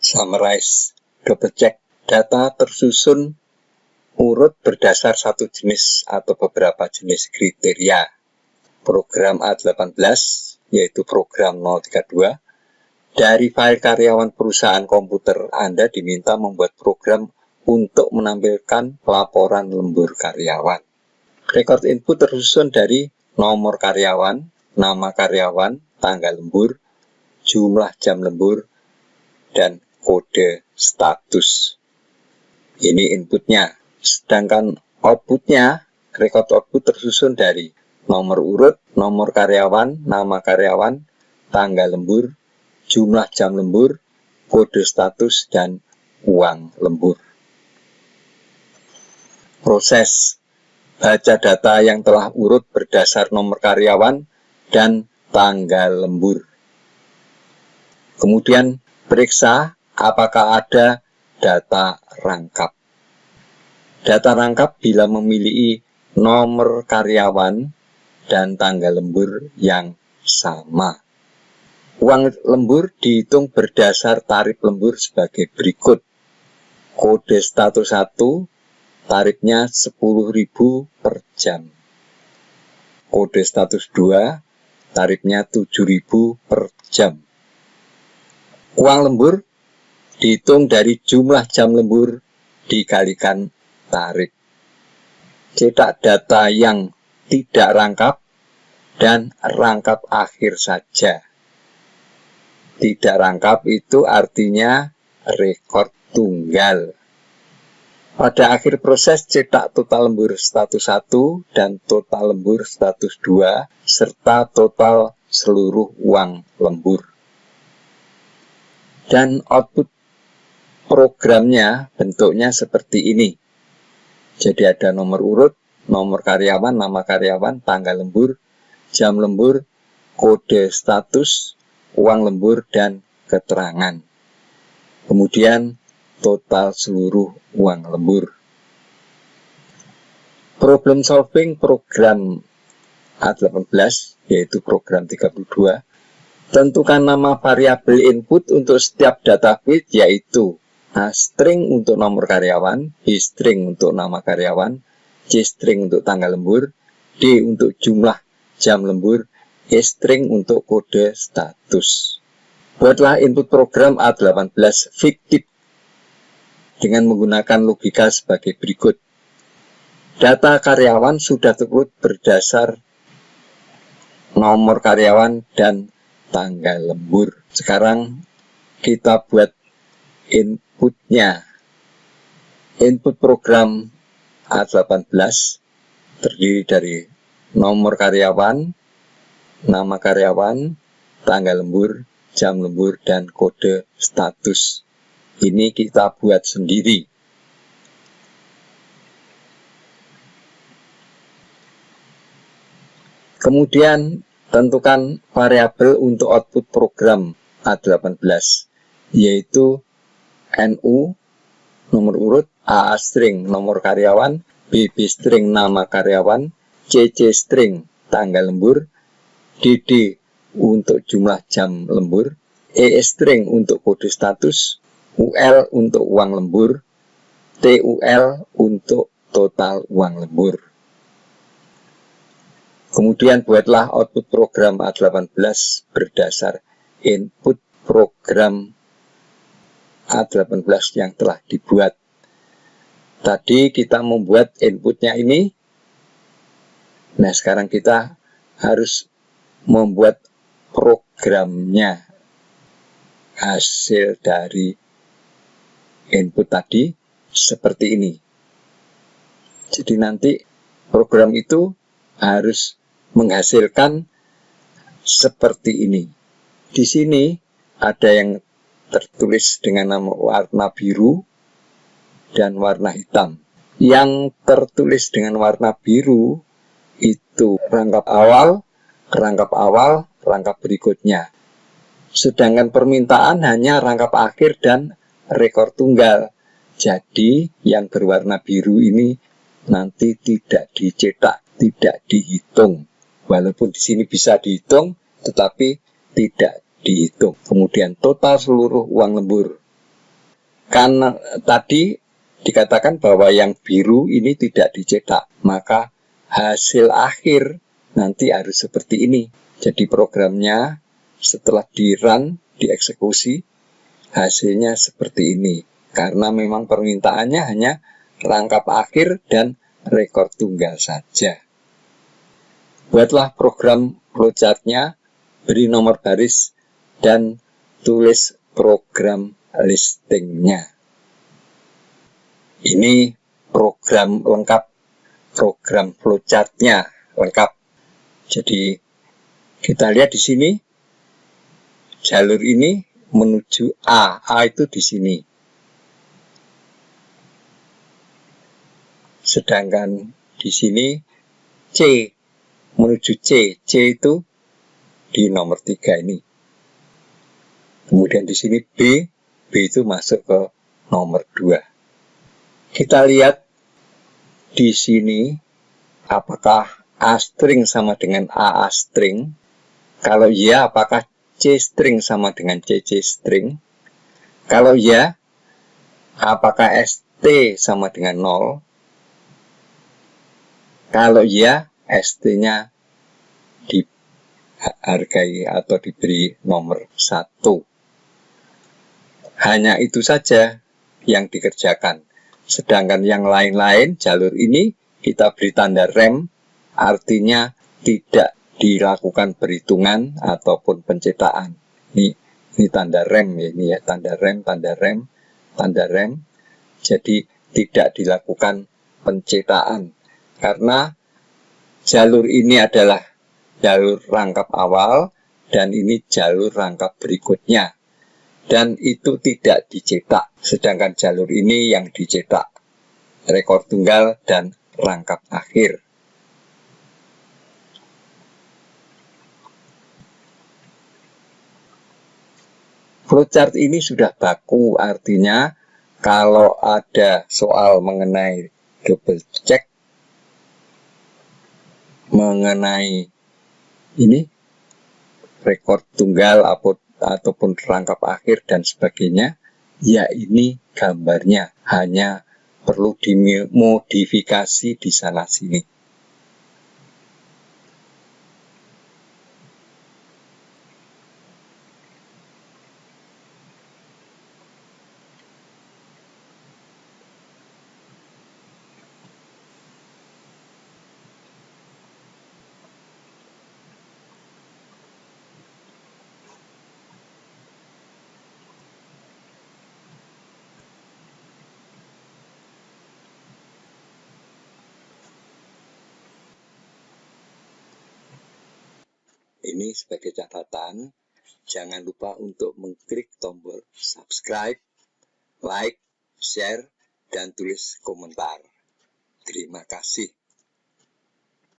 Summarize, double check. Data tersusun urut berdasar satu jenis atau beberapa jenis kriteria. Program A18, yaitu program 032, dari file karyawan perusahaan komputer Anda diminta membuat program untuk menampilkan laporan lembur karyawan. Record input tersusun dari nomor karyawan, nama karyawan, tanggal lembur, jumlah jam lembur, dan kode status. Ini inputnya. Sedangkan outputnya, record output tersusun dari nomor urut, nomor karyawan, nama karyawan, tanggal lembur, jumlah jam lembur, kode status, dan uang lembur. Proses baca data yang telah urut berdasar nomor karyawan dan tanggal lembur. Kemudian periksa apakah ada data rangkap. Data rangkap bila memiliki nomor karyawan dan tanggal lembur yang sama. Uang lembur dihitung berdasar tarif lembur sebagai berikut. Kode status 1, tarifnya 10.000 per jam. Kode status 2, tarifnya 7.000 per jam. Uang lembur dihitung dari jumlah jam lembur dikalikan tarif. Cetak data yang tidak rangkap dan rangkap akhir saja. Tidak rangkap itu artinya rekor tunggal. Pada akhir proses cetak total lembur status 1 dan total lembur status 2 serta total seluruh uang lembur. Dan output programnya bentuknya seperti ini. Jadi ada nomor urut, nomor karyawan, nama karyawan, tanggal lembur, jam lembur, kode status, uang lembur, dan keterangan. Kemudian total seluruh uang lembur. Problem solving program A18, yaitu program 32, tentukan nama variabel input untuk setiap data field, yaitu A-string untuk nomor karyawan, B-string untuk nama karyawan, C-string untuk tanggal lembur, D untuk jumlah jam lembur, E-string untuk kode status. Buatlah input program A18 fiktif dengan menggunakan logika sebagai berikut. Data karyawan sudah terurut berdasar nomor karyawan dan tanggal lembur. Sekarang kita buat inputnya. Input program A18 terdiri dari nomor karyawan, nama karyawan, tanggal lembur, jam lembur, dan kode status. Ini kita buat sendiri. Kemudian tentukan variabel untuk output program A18, yaitu NU, nomor urut, AA string, nomor karyawan, BB string, nama karyawan, CC string, tanggal lembur, DD untuk jumlah jam lembur, EE string untuk kode status, UL untuk uang lembur, TUL untuk total uang lembur. Kemudian buatlah output program A18 berdasar input program A18 yang telah dibuat. Tadi kita membuat inputnya ini. Nah, sekarang kita harus membuat programnya. Hasil dari input tadi seperti ini. Jadi nanti program itu harus menghasilkan seperti ini. Di sini ada yang tertulis dengan nama warna biru dan warna hitam. Yang tertulis dengan warna biru itu rangkap awal, rangkap berikutnya. Sedangkan permintaan hanya rangkap akhir dan rekor tunggal. Jadi yang berwarna biru ini nanti tidak dicetak, tidak dihitung. Walaupun di sini bisa dihitung, tetapi tidak dihitung. Kemudian total seluruh uang lembur. Karena tadi dikatakan bahwa yang biru ini tidak dicetak, maka hasil akhir nanti harus seperti ini. Jadi programnya setelah di-run, dieksekusi, hasilnya seperti ini. Karena memang permintaannya hanya rangkap akhir dan rekor tunggal saja. Buatlah program flowchart-nya, beri nomor baris, dan tulis program listingnya. Ini program lengkap, program flowchart-nya lengkap. Jadi kita lihat di sini jalur ini menuju A. A itu di sini. Sedangkan di sini C menuju C. C itu di nomor 3 ini. Kemudian di sini B. B itu masuk ke nomor 2. Kita lihat di sini apakah A string sama dengan AA string. Kalau ya, apakah C string sama dengan CC string? Kalau ya, apakah ST sama dengan 0? Kalau ya, ST-nya dihargai atau diberi nomor 1. Hanya itu saja yang dikerjakan. Sedangkan yang lain-lain, jalur ini kita beri tanda rem, artinya tidak dilakukan perhitungan ataupun pencetakan. Ini tanda rem ya, ini ya, tanda rem, tanda rem, tanda rem. Jadi tidak dilakukan pencetakan. Karena jalur ini adalah jalur rangkap awal dan ini jalur rangkap berikutnya. Dan itu tidak dicetak, sedangkan jalur ini yang dicetak, rekor tunggal dan rangkap akhir. Flowchart ini sudah baku, artinya kalau ada soal mengenai double check, mengenai ini rekor tunggal ataupun rangkap akhir dan sebagainya, ya ini gambarnya, hanya perlu dimodifikasi di sana sini. Ini sebagai catatan, jangan lupa untuk mengklik tombol subscribe, like, share, dan tulis komentar. Terima kasih.